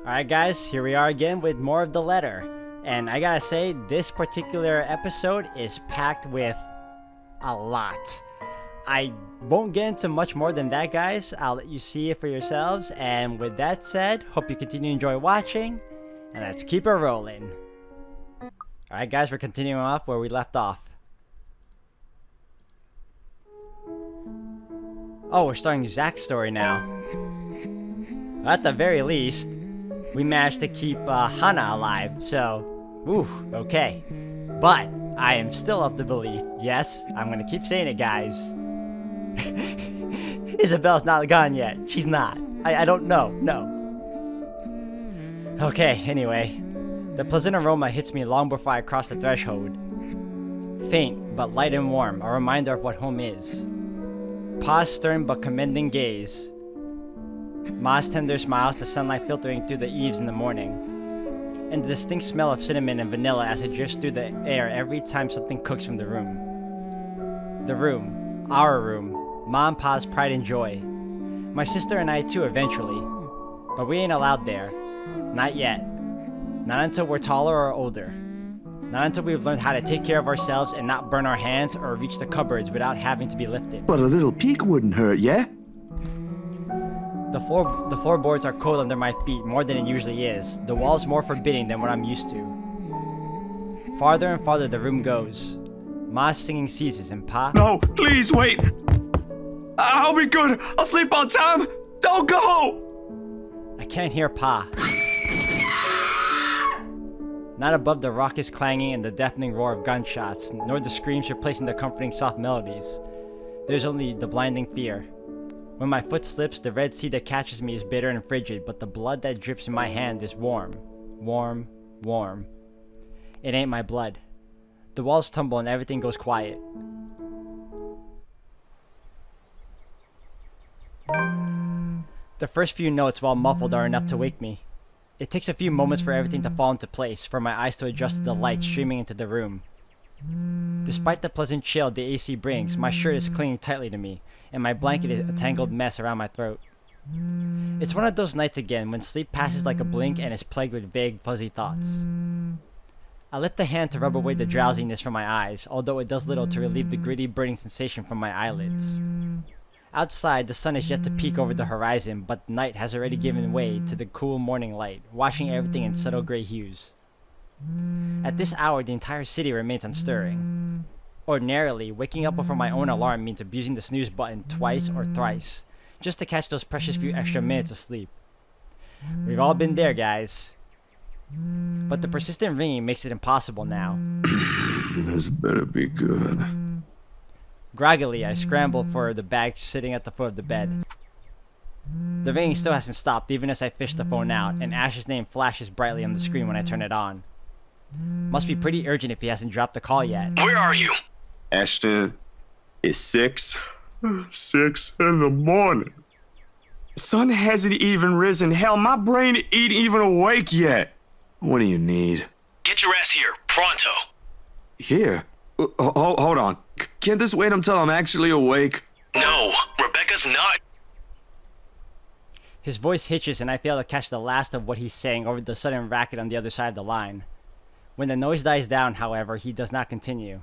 Alright guys, here we are again with more of the letter. And I gotta say, this particular episode is packed with a lot. I won't get into much more than that, guys. I'll let you see it for yourselves. And with that said, hope you continue to enjoy watching. And let's keep it rolling. Alright guys, we're continuing off where we left off. Oh, we're starting Zach's story now. At the very least, we managed to keep Hana alive, so, okay. But, I am still of the belief, yes, I'm gonna keep saying it, guys. Isabel's not gone yet. She's not. I don't know, no. Okay, anyway. The pleasant aroma hits me long before I cross the threshold. Faint, but light and warm, a reminder of what home is. Pa's stern but commending gaze. Ma's tender smiles, the sunlight filtering through the eaves in the morning. And the distinct smell of cinnamon and vanilla as it drifts through the air every time something cooks from the room. The room. Our room. Ma and Pa's pride and joy. My sister and I too eventually. But we ain't allowed there. Not yet. Not until we're taller or older. Not until we've learned how to take care of ourselves and not burn our hands or reach the cupboards without having to be lifted. But a little peek wouldn't hurt, yeah? The floorboards are cold under my feet more than it usually is. The walls more forbidding than what I'm used to. Farther and farther the room goes. Ma's singing ceases and Pa... No, please wait! I'll be good! I'll sleep on time! Don't go! I can't hear Pa. Not above the raucous clanging and the deafening roar of gunshots, nor the screams replacing the comforting soft melodies. There's only the blinding fear. When my foot slips, the red sea that catches me is bitter and frigid, but the blood that drips in my hand is warm. Warm, warm. It ain't my blood. The walls tumble and everything goes quiet. The first few notes, while muffled, are enough to wake me. It takes a few moments for everything to fall into place, for my eyes to adjust to the light streaming into the room. Despite the pleasant chill the AC brings, my shirt is clinging tightly to me, and my blanket is a tangled mess around my throat. It's one of those nights again when sleep passes like a blink and is plagued with vague, fuzzy thoughts. I lift the hand to rub away the drowsiness from my eyes, although it does little to relieve the gritty, burning sensation from my eyelids. Outside, the sun is yet to peek over the horizon, but night has already given way to the cool morning light, washing everything in subtle gray hues. At this hour, the entire city remains unstirring. Ordinarily, waking up before my own alarm means abusing the snooze button twice or thrice, just to catch those precious few extra minutes of sleep. We've all been there, guys. But the persistent ringing makes it impossible now. This better be good. Groggily, I scramble for the bag sitting at the foot of the bed. The ringing still hasn't stopped even as I fish the phone out, and Ash's name flashes brightly on the screen when I turn it on. Must be pretty urgent if he hasn't dropped the call yet. Where are you? Ashton, it's 6 in the morning. Sun hasn't even risen. Hell, my brain ain't even awake yet. What do you need? Get your ass here, pronto. Here? Hold on. Can't this wait until I'm actually awake? No, Rebecca's not. His voice hitches and I fail to catch the last of what he's saying over the sudden racket on the other side of the line. When the noise dies down, however, he does not continue.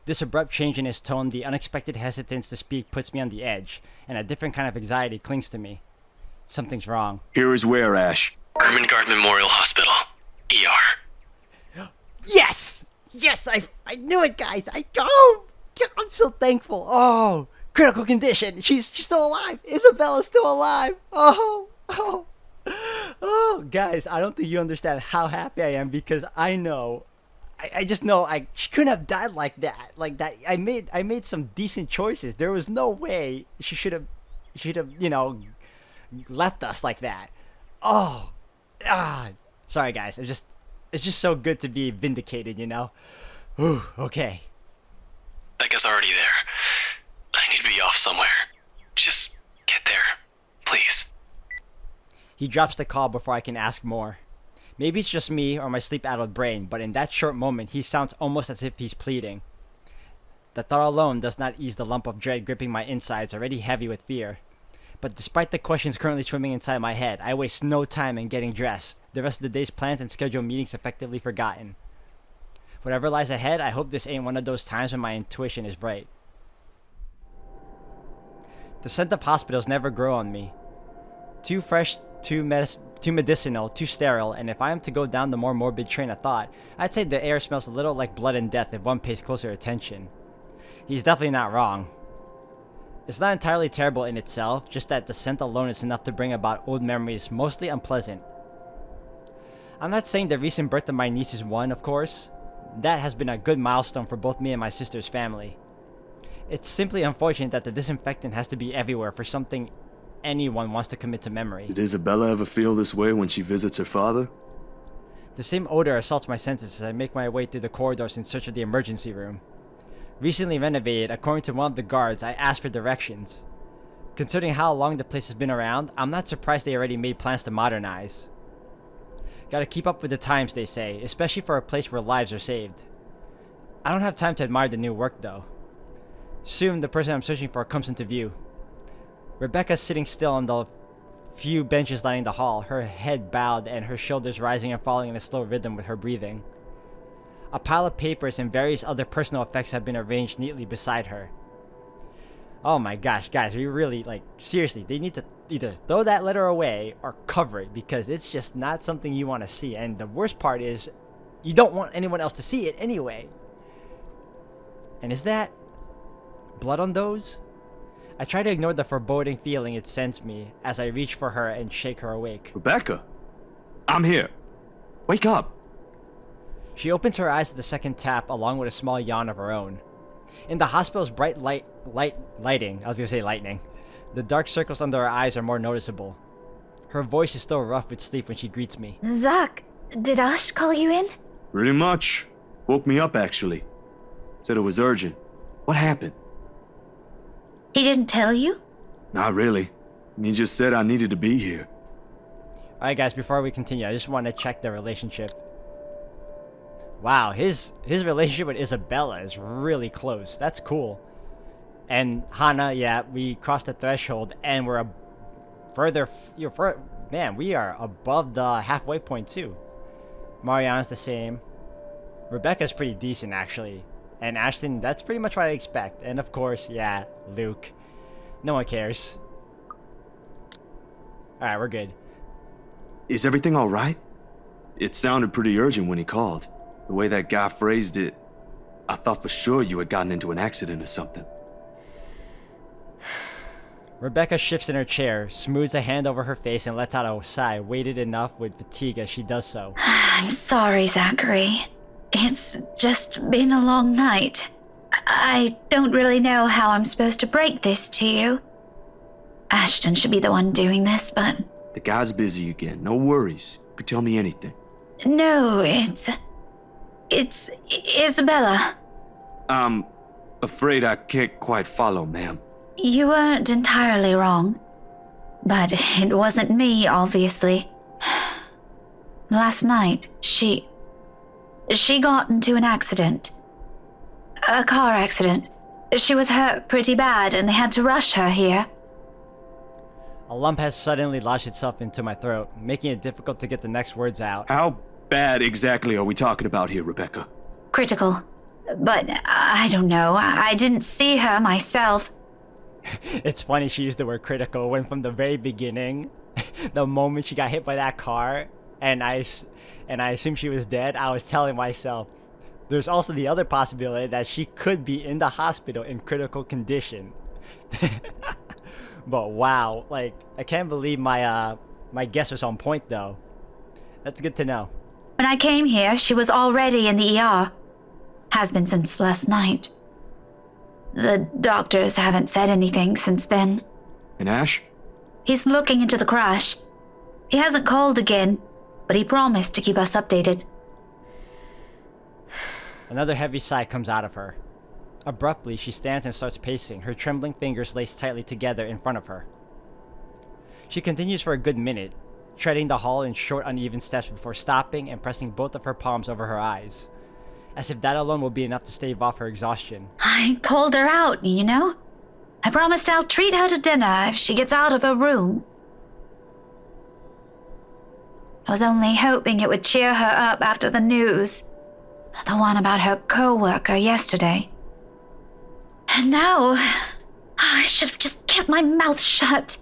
This abrupt change in his tone, the unexpected hesitance to speak puts me on the edge, and a different kind of anxiety clings to me. Something's wrong. Here is where, Ash? Ermengarde Memorial Hospital. ER. Yes! Yes, I knew it, guys! I'm so thankful! Oh! Critical condition! She's still alive! Isabella's still alive! Oh! Guys, I don't think you understand how happy I am because I know, I just know she couldn't have died like that. I made some decent choices. There was no way she should have, left us like that. Sorry guys, it's just so good to be vindicated, Ooh, okay. Becca's already there. I need to be off somewhere. Just get there, please. He drops the call before I can ask more. Maybe it's just me or my sleep-addled brain, but in that short moment, he sounds almost as if he's pleading. The thought alone does not ease the lump of dread gripping my insides, already heavy with fear. But despite the questions currently swimming inside my head, I waste no time in getting dressed. The rest of the day's plans and scheduled meetings effectively forgotten. Whatever lies ahead, I hope this ain't one of those times when my intuition is right. The scent of hospitals never grow on me. Too fresh, too medicinal, too sterile, and if I am to go down the more morbid train of thought, I'd say the air smells a little like blood and death if one pays closer attention. He's definitely not wrong. It's not entirely terrible in itself, just that the scent alone is enough to bring about old memories, mostly unpleasant. I'm not saying the recent birth of my niece is one, of course. That has been a good milestone for both me and my sister's family. It's simply unfortunate that the disinfectant has to be everywhere for something anyone wants to commit to memory. Did Isabella ever feel this way when she visits her father? The same odor assaults my senses as I make my way through the corridors in search of the emergency room. Recently renovated, according to one of the guards, I asked for directions. Considering how long the place has been around, I'm not surprised they already made plans to modernize. Gotta keep up with the times, they say, especially for a place where lives are saved. I don't have time to admire the new work, though. Soon, the person I'm searching for comes into view. Rebecca's sitting still on the few benches lining the hall, her head bowed and her shoulders rising and falling in a slow rhythm with her breathing. A pile of papers and various other personal effects have been arranged neatly beside her. Oh my gosh, guys, we really, seriously, they need to either throw that letter away or cover it because it's just not something you want to see. And the worst part is, you don't want anyone else to see it anyway. And is that blood on those? I try to ignore the foreboding feeling it sends me as I reach for her and shake her awake. Rebecca, I'm here. Wake up. She opens her eyes at the second tap along with a small yawn of her own. In the hospital's bright lighting, the dark circles under her eyes are more noticeable. Her voice is still rough with sleep when she greets me. Zach, did Ash call you in? Pretty much. Woke me up, actually. Said it was urgent. What happened? He didn't tell you? Not really. He just said I needed to be here. Alright guys, before we continue, I just want to check the relationship. Wow, his relationship with Isabella is really close. That's cool. And Hana, yeah, we crossed the threshold and we're man, we are above the halfway point too. Mariana's the same. Rebecca's pretty decent actually. And Ashton, that's pretty much what I expect. And of course, yeah, Luke. No one cares. Alright, we're good. Is everything alright? It sounded pretty urgent when he called. The way that guy phrased it, I thought for sure you had gotten into an accident or something. Rebecca shifts in her chair, smooths a hand over her face, and lets out a sigh, weighted enough with fatigue as she does so. I'm sorry, Zachary. It's just been a long night. I don't really know how I'm supposed to break this to you. Ashton should be the one doing this, but... The guy's busy again. No worries. You could tell me anything. No, it's Isabella. I'm afraid I can't quite follow, ma'am. You weren't entirely wrong. But it wasn't me, obviously. Last night, she got into an accident. A car accident. She was hurt pretty bad and they had to rush her here. A lump has suddenly lodged itself into my throat, making it difficult to get the next words out. How bad exactly are we talking about here, Rebecca? Critical. But I don't know. I didn't see her myself. It's funny she used the word critical when from the very beginning, the moment she got hit by that car, and I assumed she was dead, I was telling myself, there's also the other possibility that she could be in the hospital in critical condition. But wow, I can't believe my guess was on point though. That's good to know. When I came here, she was already in the ER. Has been since last night. The doctors haven't said anything since then. And Ash? He's looking into the crash. He hasn't called again, but he promised to keep us updated. Another heavy sigh comes out of her. Abruptly, she stands and starts pacing, her trembling fingers laced tightly together in front of her. She continues for a good minute, treading the hall in short, uneven steps before stopping and pressing both of her palms over her eyes, as if that alone will be enough to stave off her exhaustion. I called her out, you know? I promised I'll treat her to dinner if she gets out of her room. I was only hoping it would cheer her up after the news. The one about her co-worker yesterday. And now, I should have just kept my mouth shut.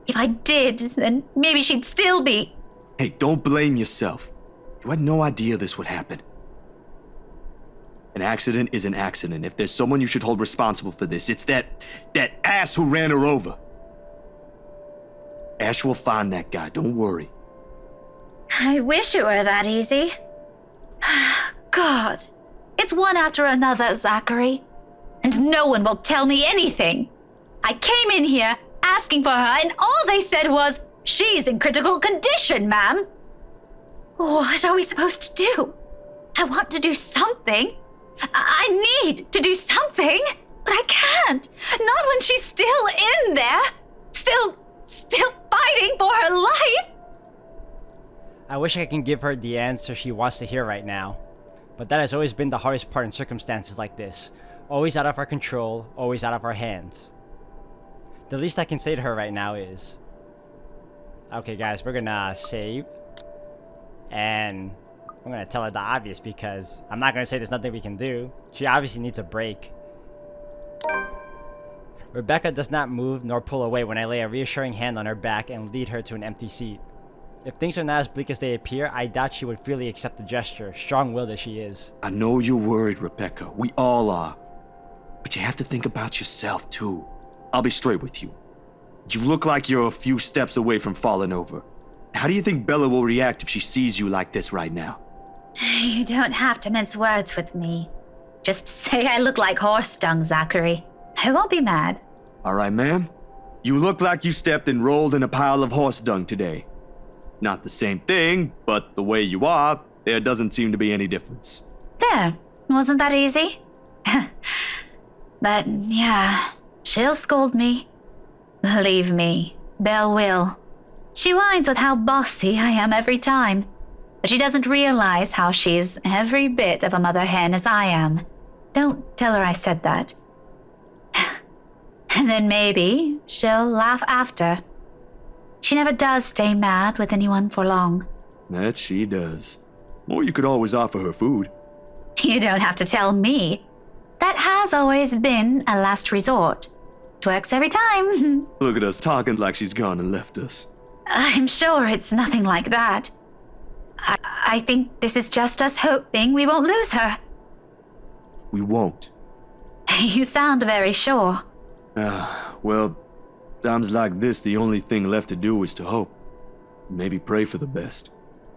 If I did, then maybe she'd still be... Hey, don't blame yourself. You had no idea this would happen. An accident is an accident. If there's someone you should hold responsible for this, it's that ass who ran her over. Ash will find that guy, don't worry. I wish it were that easy. God, it's one after another, Zachary. And no one will tell me anything. I came in here asking for her, and all they said was, "She's in critical condition, ma'am." What are we supposed to do? I want to do something. I need to do something, but I can't. Not when she's still in there. Still fighting for her life. I wish I can give her the answer she wants to hear right now. But that has always been the hardest part in circumstances like this. Always out of our control, always out of our hands. The least I can say to her right now is... Okay guys, we're gonna save. And I'm gonna tell her the obvious because I'm not gonna say there's nothing we can do. She obviously needs a break. Rebecca does not move nor pull away when I lay a reassuring hand on her back and lead her to an empty seat. If things are not as bleak as they appear, I doubt she would freely accept the gesture, strong-willed as she is. I know you're worried, Rebecca. We all are. But you have to think about yourself, too. I'll be straight with you. You look like you're a few steps away from falling over. How do you think Bella will react if she sees you like this right now? You don't have to mince words with me. Just say I look like horse dung, Zachary. I won't be mad. All right, ma'am. You look like you stepped and rolled in a pile of horse dung today. Not the same thing, but the way you are, there doesn't seem to be any difference. There, wasn't that easy? But yeah, she'll scold me. Believe me, Belle will. She whines with how bossy I am every time, but she doesn't realize how she's every bit of a mother hen as I am. Don't tell her I said that. And then maybe she'll laugh after. She never does stay mad with anyone for long. That she does. Or you could always offer her food. You don't have to tell me. That has always been a last resort. It works every time. Look at us talking like she's gone and left us. I'm sure it's nothing like that. I think this is just us hoping we won't lose her. We won't. You sound very sure. Well, times like this, the only thing left to do is to hope. Maybe pray for the best.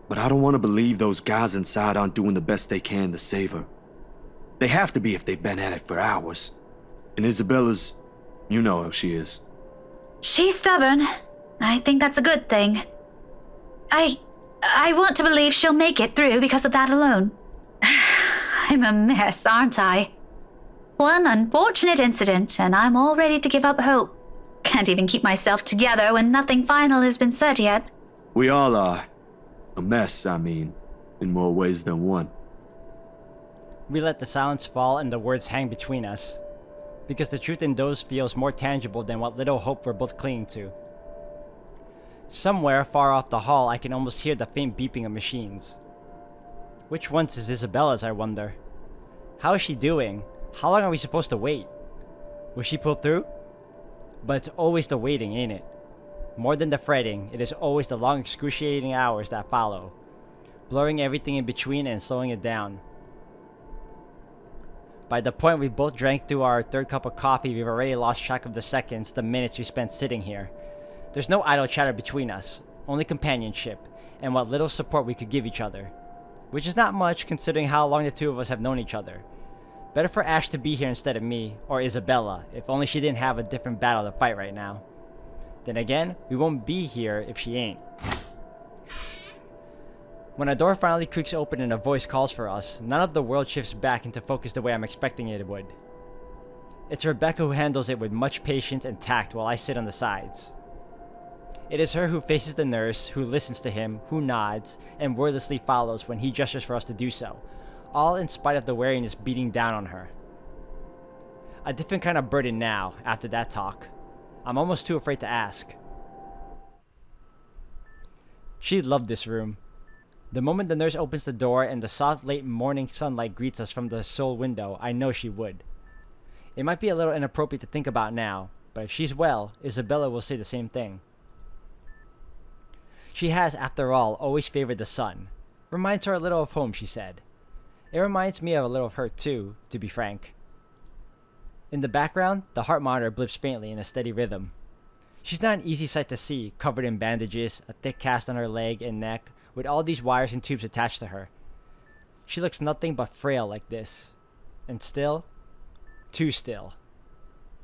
But I don't want to believe those guys inside aren't doing the best they can to save her. They have to be if they've been at it for hours. And Isabella's... you know how she is. She's stubborn. I think that's a good thing. I want to believe she'll make it through because of that alone. I'm a mess, aren't I? One unfortunate incident, and I'm all ready to give up hope. Can't even keep myself together when nothing final has been said yet. We all are. A mess, I mean, in more ways than one. We let the silence fall and the words hang between us, because the truth in those feels more tangible than what little hope we're both clinging to. Somewhere far off the hall, I can almost hear the faint beeping of machines. Which ones is Isabella's, I wonder? How is she doing? How long are we supposed to wait? Will she pull through? But it's always the waiting, ain't it? More than the fretting, it is always the long excruciating hours that follow, blurring everything in between and slowing it down. By the point we both drank through our third cup of coffee, we've already lost track of the seconds, the minutes we spent sitting here. There's no idle chatter between us, only companionship, and what little support we could give each other. Which is not much considering how long the two of us have known each other. Better for Ash to be here instead of me, or Isabella, if only she didn't have a different battle to fight right now. Then again, we won't be here if she ain't. When a door finally creaks open and a voice calls for us, none of the world shifts back into focus the way I'm expecting it would. It's Rebecca who handles it with much patience and tact while I sit on the sides. It is her who faces the nurse, who listens to him, who nods, and wordlessly follows when he gestures for us to do so, all in spite of the weariness beating down on her. A different kind of burden now, after that talk. I'm almost too afraid to ask. She loved this room. The moment the nurse opens the door and the soft late morning sunlight greets us from the sole window, I know she would. It might be a little inappropriate to think about now, but if she's well, Isabella will say the same thing. She has, after all, always favored the sun. Reminds her a little of home, she said. It reminds me of a little of her too, to be frank. In the background, the heart monitor blips faintly in a steady rhythm. She's not an easy sight to see, covered in bandages, a thick cast on her leg and neck, with all these wires and tubes attached to her. She looks nothing but frail like this. And still, too still.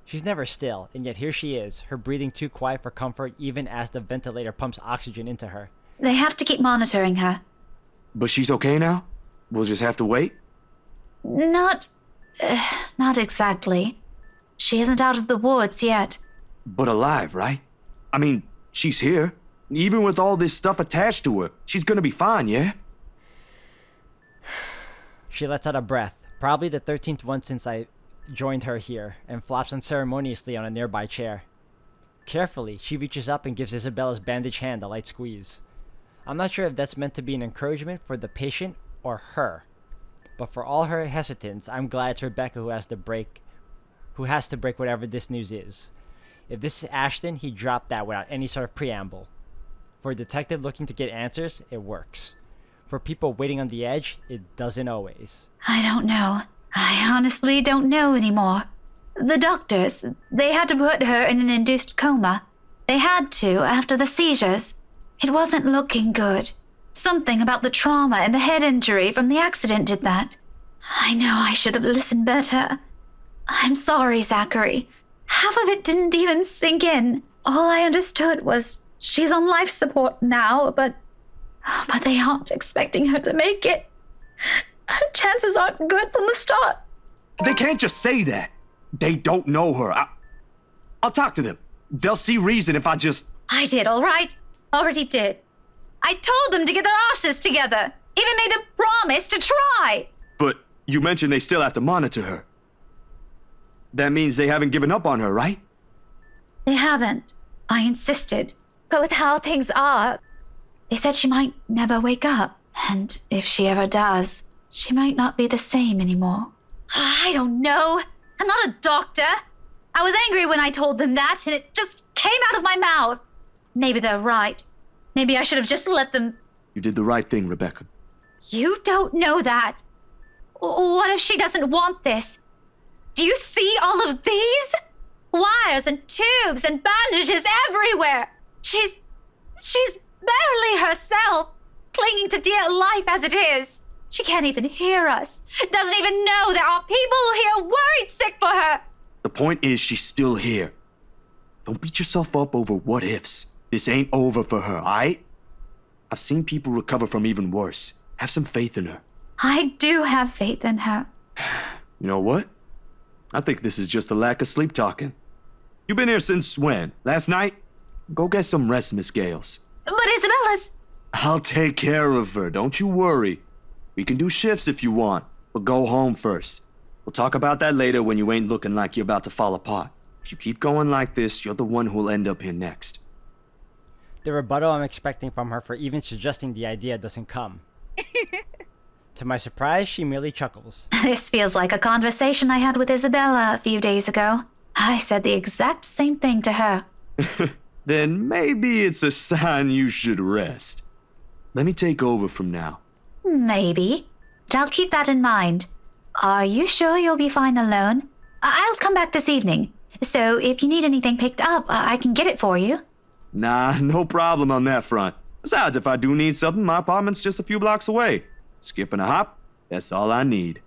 She's never still, and yet here she is, her breathing too quiet for comfort even as the ventilator pumps oxygen into her. They have to keep monitoring her. But she's okay now? We'll just have to wait? Not exactly. She isn't out of the woods yet. But alive, right? I mean, she's here. Even with all this stuff attached to her, she's gonna be fine, yeah? She lets out a breath, probably the 13th one since I joined her here, and flops unceremoniously on a nearby chair. Carefully, she reaches up and gives Isabella's bandaged hand a light squeeze. I'm not sure if that's meant to be an encouragement for the patient or her. But for all her hesitance, I'm glad it's Rebecca who has to break whatever this news is. If this is Ashton, he dropped that without any sort of preamble. For a detective looking to get answers, it works. For people waiting on the edge, it doesn't always. I don't know. I honestly don't know anymore. The doctors, they had to put her in an induced coma. They had to after the seizures. It wasn't looking good. Something about the trauma and the head injury from the accident did that. I know I should have listened better. I'm sorry, Zachary. Half of it didn't even sink in. All I understood was she's on life support now, but they aren't expecting her to make it. Her chances aren't good from the start. They can't just say that. They don't know her. I'll talk to them. They'll see reason if I just... I did, all right? Already did. I told them to get their asses together. Even made a promise to try. But you mentioned they still have to monitor her. That means they haven't given up on her, right? They haven't. I insisted. But with how things are, they said she might never wake up. And if she ever does, she might not be the same anymore. I don't know. I'm not a doctor. I was angry when I told them that, and it just came out of my mouth. Maybe they're right. Maybe I should have just let them... You did the right thing, Rebecca. You don't know that. What if she doesn't want this? Do you see all of these? Wires and tubes and bandages everywhere. She's barely herself, clinging to dear life as it is. She can't even hear us. Doesn't even know there are people here worried sick for her. The point is she's still here. Don't beat yourself up over what ifs. This ain't over for her, alright? I've seen people recover from even worse. Have some faith in her. I do have faith in her. You know what? I think this is just a lack of sleep talking. You been here since when? Last night? Go get some rest, Miss Gales. But Isabella's... I'll take care of her, don't you worry. We can do shifts if you want, but go home first. We'll talk about that later when you ain't looking like you're about to fall apart. If you keep going like this, you're the one who'll end up here next. The rebuttal I'm expecting from her for even suggesting the idea doesn't come. To my surprise, she merely chuckles. This feels like a conversation I had with Isabella a few days ago. I said the exact same thing to her. Then maybe it's a sign you should rest. Let me take over from now. Maybe. But I'll keep that in mind. Are you sure you'll be fine alone? I'll come back this evening. So if you need anything picked up, I can get it for you. Nah, no problem on that front. Besides, if I do need something, my apartment's just a few blocks away. Skipping a hop, that's all I need.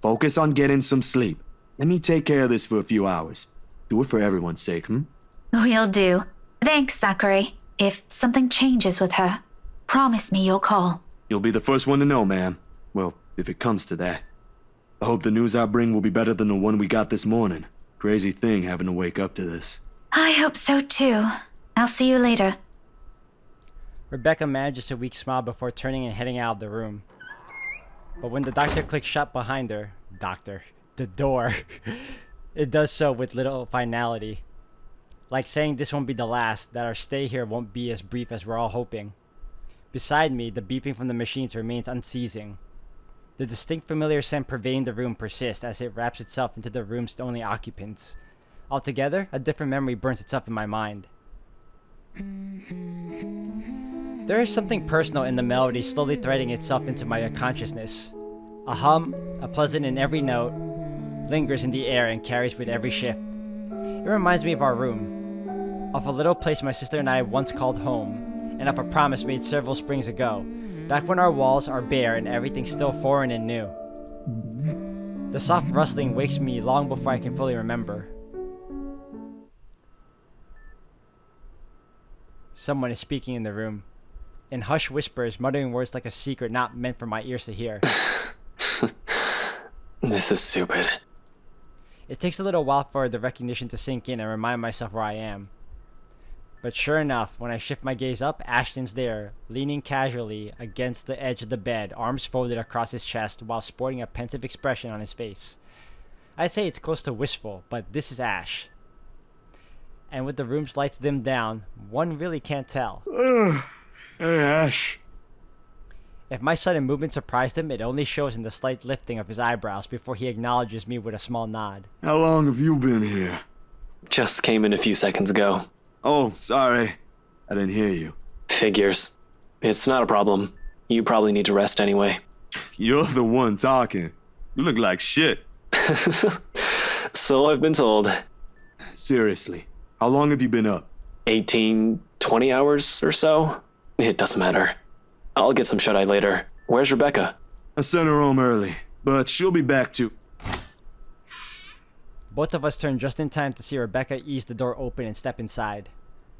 Focus on getting some sleep. Let me take care of this for a few hours. Do it for everyone's sake, Will do. Thanks, Zachary. If something changes with her, promise me you'll call. You'll be the first one to know, ma'am. Well, if it comes to that. I hope the news I bring will be better than the one we got this morning. Crazy thing having to wake up to this. I hope so too. I'll see you later. Rebecca manages a weak smile before turning and heading out of the room. But when the doctor clicks shut behind her, the door. It does so with little finality. Like saying this won't be the last, that our stay here won't be as brief as we're all hoping. Beside me, the beeping from the machines remains unceasing. The distinct familiar scent pervading the room persists as it wraps itself into the room's only occupants. Altogether, a different memory burns itself in my mind. There is something personal in the melody slowly threading itself into my consciousness. A hum, a pleasant in every note, lingers in the air and carries with every shift. It reminds me of our room, of a little place my sister and I once called home, and of a promise made several springs ago, back when our walls are bare and everything's still foreign and new. The soft rustling wakes me long before I can fully remember. Someone is speaking in the room, in hushed whispers, muttering words like a secret not meant for my ears to hear. This is stupid. It takes a little while for the recognition to sink in and remind myself where I am. But sure enough, when I shift my gaze up, Ashton's there, leaning casually against the edge of the bed, arms folded across his chest while sporting a pensive expression on his face. I'd say it's close to wistful, but this is Ash. And with the room's lights dimmed down, one really can't tell. Hey, Ash. If my sudden movement surprised him, it only shows in the slight lifting of his eyebrows before he acknowledges me with a small nod. How long have you been here? Just came in a few seconds ago. Oh, sorry. I didn't hear you. Figures. It's not a problem. You probably need to rest anyway. You're the one talking. You look like shit. So I've been told. Seriously, how long have you been up? 18, 20 hours or so? It doesn't matter. I'll get some shut-eye later. Where's Rebecca? I sent her home early, but she'll be back too. Both of us turn just in time to see Rebecca ease the door open and step inside.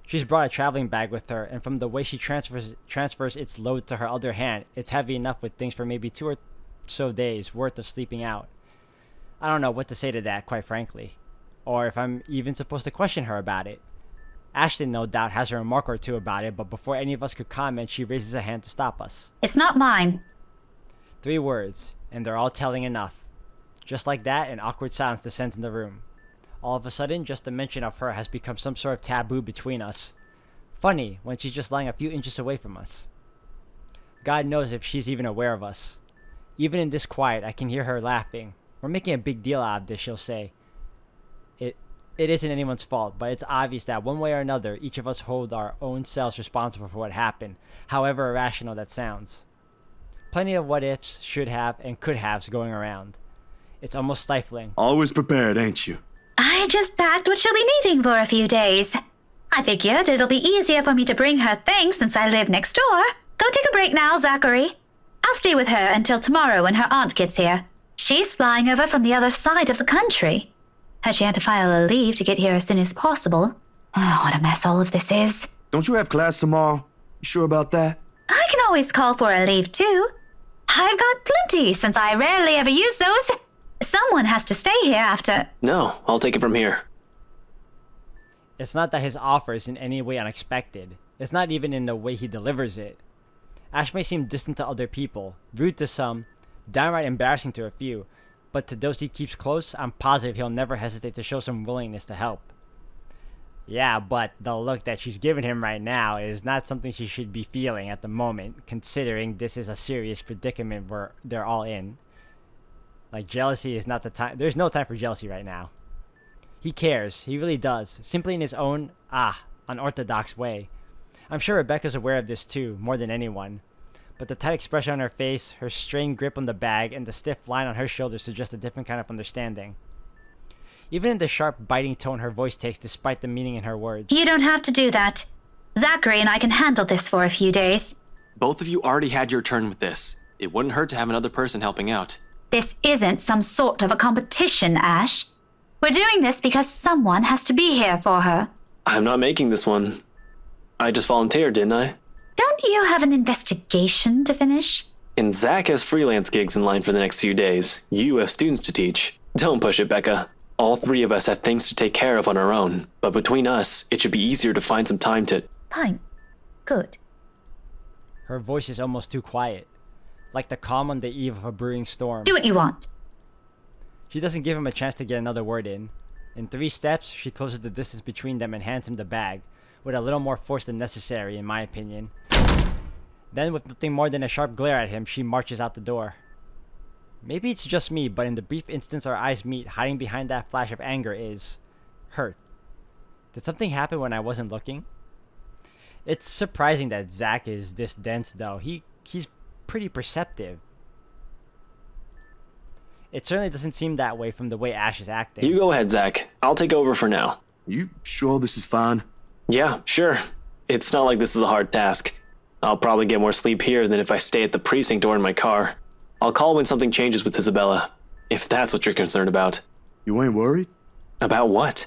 She's brought a traveling bag with her, and from the way she transfers its load to her other hand, it's heavy enough with things for maybe 2 or so days worth of sleeping out. I don't know what to say to that, quite frankly, or if I'm even supposed to question her about it. Ashton, no doubt, has a remark or two about it, but before any of us could comment, she raises a hand to stop us. It's not mine. 3 words, and they're all telling enough. Just like that, an awkward silence descends in the room. All of a sudden, just the mention of her has become some sort of taboo between us. Funny, when she's just lying a few inches away from us. God knows if she's even aware of us. Even in this quiet, I can hear her laughing. We're making a big deal out of this, she'll say. It isn't anyone's fault, but it's obvious that one way or another, each of us hold our own selves responsible for what happened, however irrational that sounds. Plenty of what ifs, should have, and could haves going around. It's almost stifling. Always prepared, ain't you? I just packed what she'll be needing for a few days. I figured it'll be easier for me to bring her things since I live next door. Go take a break now, Zachary. I'll stay with her until tomorrow when her aunt gets here. She's flying over from the other side of the country. Heard she had to file a leave to get here as soon as possible. Oh, what a mess all of this is. Don't you have class tomorrow? You sure about that? I can always call for a leave too. I've got plenty since I rarely ever use those. Someone has to stay here after. No, I'll take it from here. It's not that his offer is in any way unexpected. It's not even in the way he delivers it. Ash may seem distant to other people, rude to some, downright embarrassing to a few, but to those he keeps close, I'm positive he'll never hesitate to show some willingness to help. Yeah, but the look that she's giving him right now is not something she should be feeling at the moment, considering this is a serious predicament where they're all in. Like, jealousy is not the time. There's no time for jealousy right now. He cares. He really does. Simply in his own, unorthodox way. I'm sure Rebecca's aware of this too, more than anyone. But the tight expression on her face, her strained grip on the bag, and the stiff line on her shoulders suggest a different kind of understanding. Even in the sharp, biting tone her voice takes despite the meaning in her words. You don't have to do that. Zachary and I can handle this for a few days. Both of you already had your turn with this. It wouldn't hurt to have another person helping out. This isn't some sort of a competition, Ash. We're doing this because someone has to be here for her. I'm not making this one. I just volunteered, didn't I? Don't you have an investigation to finish? And Zach has freelance gigs in line for the next few days. You have students to teach. Don't push it, Becca. All 3 of us have things to take care of on our own. But between us, it should be easier to find some time to... Fine. Good. Her voice is almost too quiet, like the calm on the eve of a brewing storm. Do what you want. She doesn't give him a chance to get another word in. In 3 steps, she closes the distance between them and hands him the bag, with a little more force than necessary, in my opinion. Then, with nothing more than a sharp glare at him, she marches out the door. Maybe it's just me, but in the brief instance our eyes meet, hiding behind that flash of anger is hurt. Did something happen when I wasn't looking? It's surprising that Zach is this dense, though. He's pretty perceptive. It certainly doesn't seem that way from the way Ash is acting. You go ahead, Zach. I'll take over for now. You sure this is fine? Yeah, sure. It's not like this is a hard task. I'll probably get more sleep here than if I stay at the precinct or in my car. I'll call when something changes with Isabella, if that's what you're concerned about. You ain't worried? About what?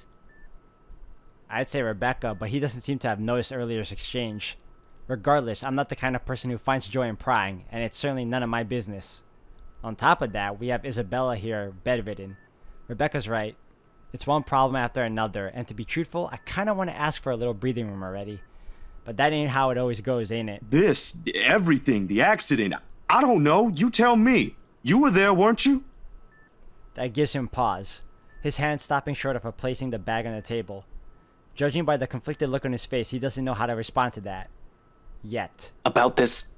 I'd say Rebecca, but he doesn't seem to have noticed earlier's exchange. Regardless, I'm not the kind of person who finds joy in prying, and it's certainly none of my business. On top of that, we have Isabella here, bedridden. Rebecca's right. It's one problem after another, and to be truthful, I kinda want to ask for a little breathing room already. But that ain't how it always goes, ain't it? This, everything, the accident. I don't know. You tell me. You were there, weren't you? That gives him pause, his hand stopping short of placing the bag on the table. Judging by the conflicted look on his face, he doesn't know how to respond to that. Yet. About this,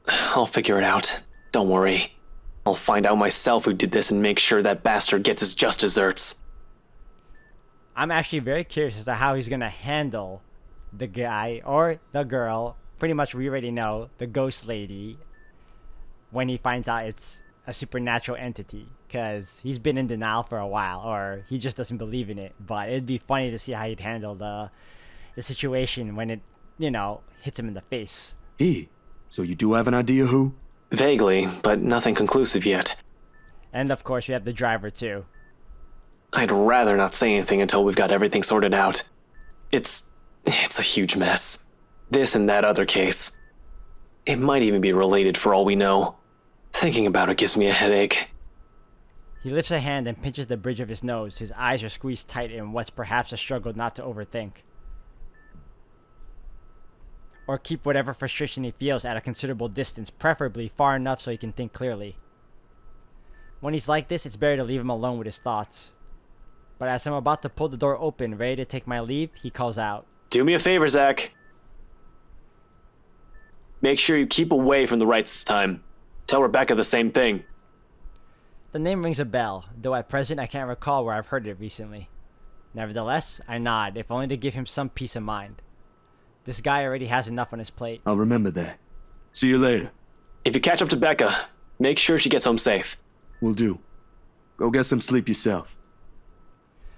I'll figure it out. Don't worry. I'll find out myself who did this and make sure that bastard gets his just desserts. I'm actually very curious as to how he's gonna handle the guy or the girl, pretty much we already know, the ghost lady, when he finds out it's a supernatural entity. Because he's been in denial for a while, or he just doesn't believe in it. But it'd be funny to see how he'd handle the situation when it, hits him in the face. Hey, so you do have an idea who? Vaguely, but nothing conclusive yet. And of course, we have the driver too. I'd rather not say anything until we've got everything sorted out. It's a huge mess. This and that other case. It might even be related for all we know. Thinking about it gives me a headache. He lifts a hand and pinches the bridge of his nose. His eyes are squeezed tight in what's perhaps a struggle not to overthink. Or keep whatever frustration he feels at a considerable distance, preferably far enough so he can think clearly. When he's like this, it's better to leave him alone with his thoughts. But as I'm about to pull the door open, ready to take my leave, he calls out. Do me a favor, Zach. Make sure you keep away from the Wrights this time. Tell Rebecca the same thing. The name rings a bell, though at present I can't recall where I've heard it recently. Nevertheless, I nod, if only to give him some peace of mind. This guy already has enough on his plate. I'll remember that. See you later. If you catch up to Becca, make sure she gets home safe. Will do. Go get some sleep yourself.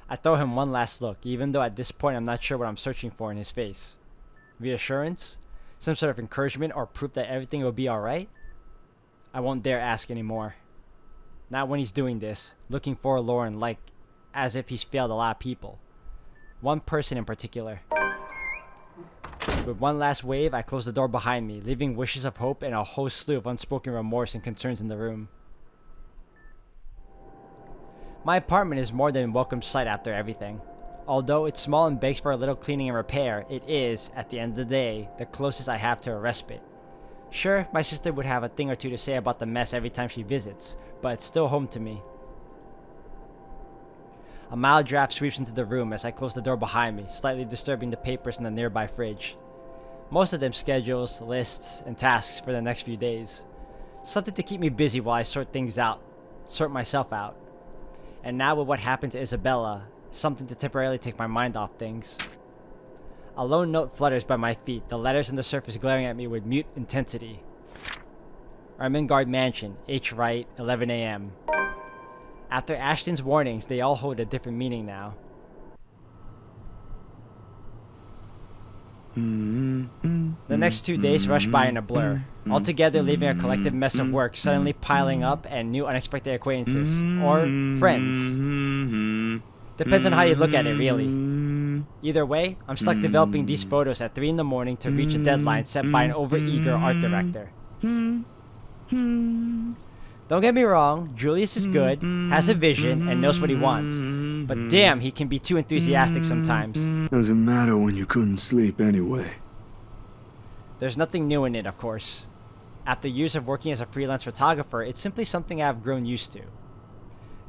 I throw him one last look, even though at this point I'm not sure what I'm searching for in his face. Reassurance? Some sort of encouragement or proof that everything will be alright? I won't dare ask anymore. Not when he's doing this, looking forlorn, like as if he's failed a lot of people. One person in particular. With one last wave, I close the door behind me, leaving wishes of hope and a whole slew of unspoken remorse and concerns in the room. My apartment is more than a welcome sight after everything. Although it's small and begs for a little cleaning and repair, it is, at the end of the day, the closest I have to a respite. Sure, my sister would have a thing or two to say about the mess every time she visits, but it's still home to me. A mild draft sweeps into the room as I close the door behind me, slightly disturbing the papers in the nearby fridge. Most of them schedules, lists, and tasks for the next few days. Something to keep me busy while I sort myself out. And now with what happened to Isabella, something to temporarily take my mind off things. A lone note flutters by my feet, the letters on the surface glaring at me with mute intensity. Ermengarde Mansion, H. Wright, 11 a.m. After Ashton's warnings, they all hold a different meaning now. The next 2 days rush by in a blur, altogether leaving a collective mess of work suddenly piling up and new unexpected acquaintances, or friends. Depends on how you look at it, really. Either way, I'm stuck developing these photos at 3 in the morning to reach a deadline set by an overeager art director. Don't get me wrong, Julius is good, has a vision, and knows what he wants. But damn, he can be too enthusiastic sometimes. Doesn't matter when you couldn't sleep anyway. There's nothing new in it, of course. After years of working as a freelance photographer, it's simply something I've grown used to.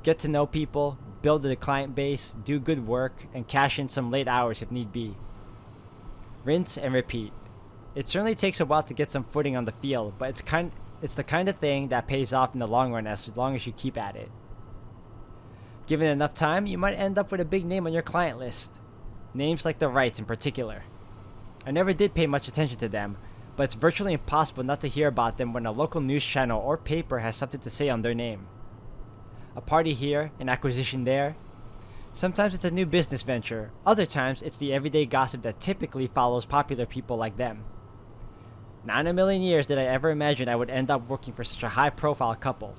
Get to know people, build a client base, do good work, and cash in some late hours if need be. Rinse and repeat. It certainly takes a while to get some footing on the field, but it's the kind of thing that pays off in the long run as long as you keep at it. Given enough time, you might end up with a big name on your client list. Names like the Wrights in particular. I never did pay much attention to them, but it's virtually impossible not to hear about them when a local news channel or paper has something to say on their name. A party here, an acquisition there. Sometimes it's a new business venture, other times it's the everyday gossip that typically follows popular people like them. Not in a million years did I ever imagine I would end up working for such a high-profile couple.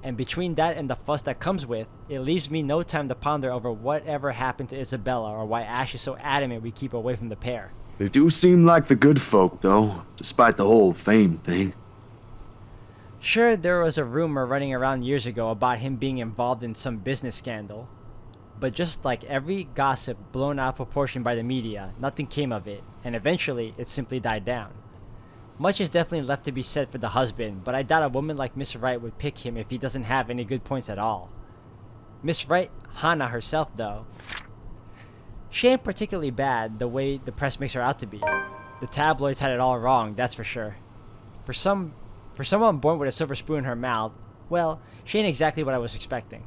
And between that and the fuss that comes with, it leaves me no time to ponder over whatever happened to Isabella or why Ash is so adamant we keep away from the pair. They do seem like the good folk, though, despite the whole fame thing. Sure, there was a rumor running around years ago about him being involved in some business scandal. But just like every gossip blown out of proportion by the media, nothing came of it, and eventually it simply died down. Much is definitely left to be said for the husband, but I doubt a woman like Miss Wright would pick him if he doesn't have any good points at all. Miss Wright, Hana herself though, she ain't particularly bad the way the press makes her out to be. The tabloids had it all wrong, that's for sure. For someone born with a silver spoon in her mouth, well, she ain't exactly what I was expecting.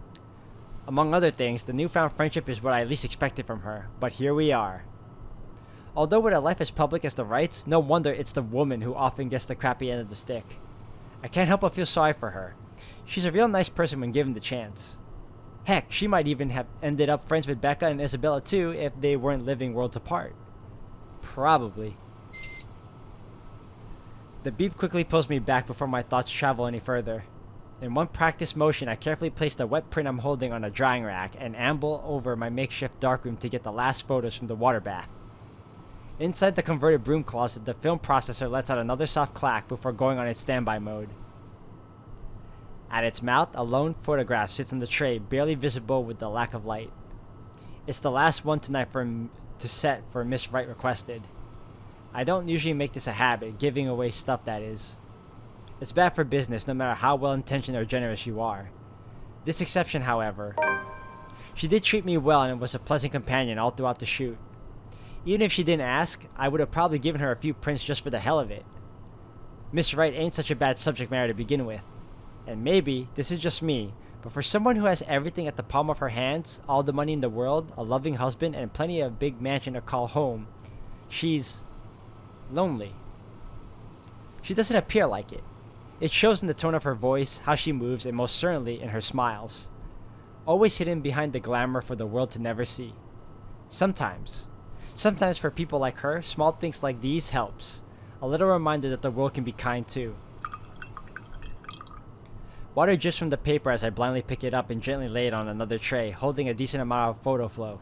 Among other things, the newfound friendship is what I least expected from her, but here we are. Although with a life as public as the Wrights, no wonder it's the woman who often gets the crappy end of the stick. I can't help but feel sorry for her. She's a real nice person when given the chance. Heck, she might even have ended up friends with Becca and Isabella too if they weren't living worlds apart. Probably. The beep quickly pulls me back before my thoughts travel any further. In one practiced motion, I carefully place the wet print I'm holding on a drying rack and amble over my makeshift darkroom to get the last photos from the water bath. Inside the converted broom closet, the film processor lets out another soft clack before going on its standby mode. At its mouth, a lone photograph sits on the tray, barely visible with the lack of light. It's the last one tonight to set for Miss Wright requested. I don't usually make this a habit, giving away stuff that is. It's bad for business no matter how well-intentioned or generous you are. This exception, however. She did treat me well and was a pleasant companion all throughout the shoot. Even if she didn't ask, I would have probably given her a few prints just for the hell of it. Miss Wright ain't such a bad subject matter to begin with. And maybe, this is just me, but for someone who has everything at the palm of her hands, all the money in the world, a loving husband, and plenty of big mansion to call home, she's lonely. She doesn't appear like it. It shows in the tone of her voice, how she moves, and most certainly in her smiles. Always hidden behind the glamour for the world to never see. Sometimes for people like her, small things like these helps. A little reminder that the world can be kind too. Water drips from the paper as I blindly pick it up and gently lay it on another tray, holding a decent amount of photo flow.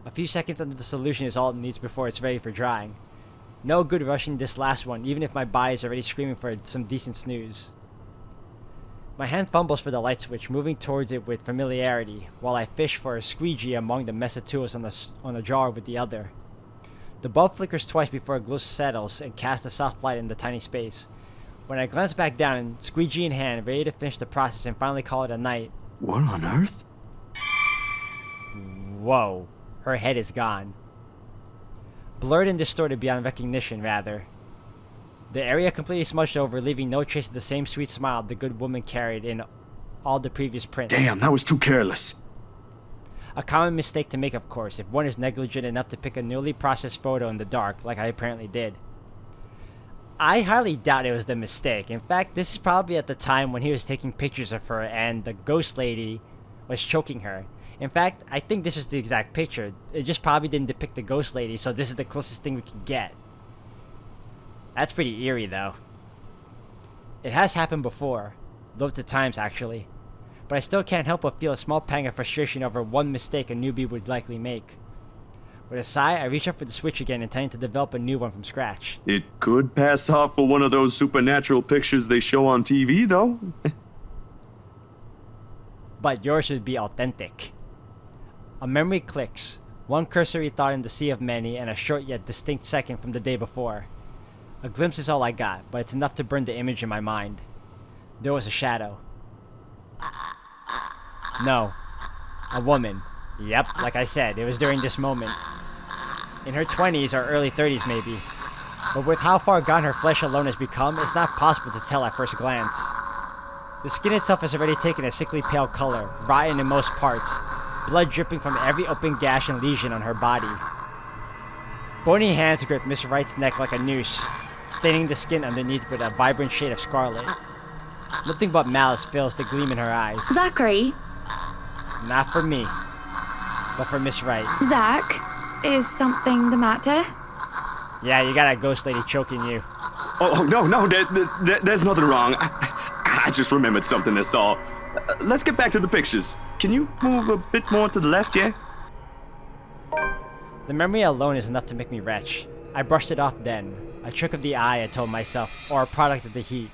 A few seconds under the solution is all it needs before it's ready for drying. No good rushing this last one, even if my body is already screaming for some decent snooze. My hand fumbles for the light switch, moving towards it with familiarity, while I fish for a squeegee among the mess of tools on the jar with the other. The bulb flickers twice before a glow settles and casts a soft light in the tiny space. When I glance back down and squeegee in hand, ready to finish the process and finally call it a night. What on earth? Whoa, her head is gone. Blurred and distorted beyond recognition, rather. The area completely smudged over, leaving no trace of the same sweet smile the good woman carried in all the previous prints. Damn, that was too careless. A common mistake to make, of course, if one is negligent enough to pick a newly processed photo in the dark, like I apparently did. I highly doubt it was the mistake. In fact, this is probably at the time when he was taking pictures of her and the ghost lady was choking her. In fact, I think this is the exact picture. It just probably didn't depict the ghost lady, so this is the closest thing we can get. That's pretty eerie, though. It has happened before. Loads of times, actually. But I still can't help but feel a small pang of frustration over one mistake a newbie would likely make. With a sigh, I reach up for the switch again, intending to develop a new one from scratch. It could pass off for one of those supernatural pictures they show on TV, though. But yours should be authentic. A memory clicks, one cursory thought in the sea of many, and a short yet distinct second from the day before. A glimpse is all I got, but it's enough to burn the image in my mind. There was a shadow. No. A woman. Yep, like I said, it was during this moment. In her 20s or early 30s maybe. But with how far gone her flesh alone has become, it's not possible to tell at first glance. The skin itself has already taken a sickly pale color, rotten in most parts, blood dripping from every open gash and lesion on her body. Bony hands grip Miss Wright's neck like a noose, staining the skin underneath with a vibrant shade of scarlet. Nothing but malice fails to gleam in her eyes. Zachary? Not for me, but for Miss Wright. Zach? Is something the matter? Yeah, you got a ghost lady choking you. Oh, no, there's nothing wrong. I just remembered something, that's all. Let's get back to the pictures. Can you move a bit more to the left, yeah? The memory alone is enough to make me retch. I brushed it off then. A trick of the eye, I told myself, or a product of the heat.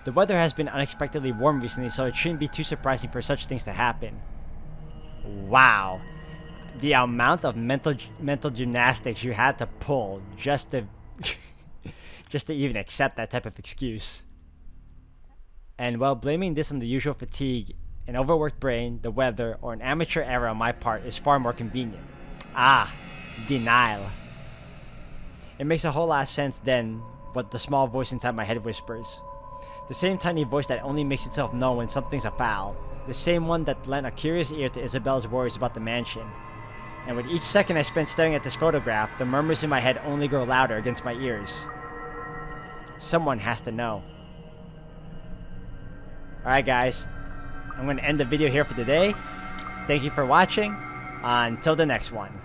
The weather has been unexpectedly warm recently, so it shouldn't be too surprising for such things to happen. Wow. The amount of mental gymnastics you had to pull just to just to even accept that type of excuse. And while blaming this on the usual fatigue, an overworked brain, the weather, or an amateur error on my part is far more convenient. Ah, denial. It makes a whole lot of sense then what the small voice inside my head whispers. The same tiny voice that only makes itself known when something's afoul. The same one that lent a curious ear to Isabella's worries about the mansion. And with each second I spent staring at this photograph, the murmurs in my head only grow louder against my ears. Someone has to know. Alright guys, I'm going to end the video here for today. Thank you for watching. Until the next one.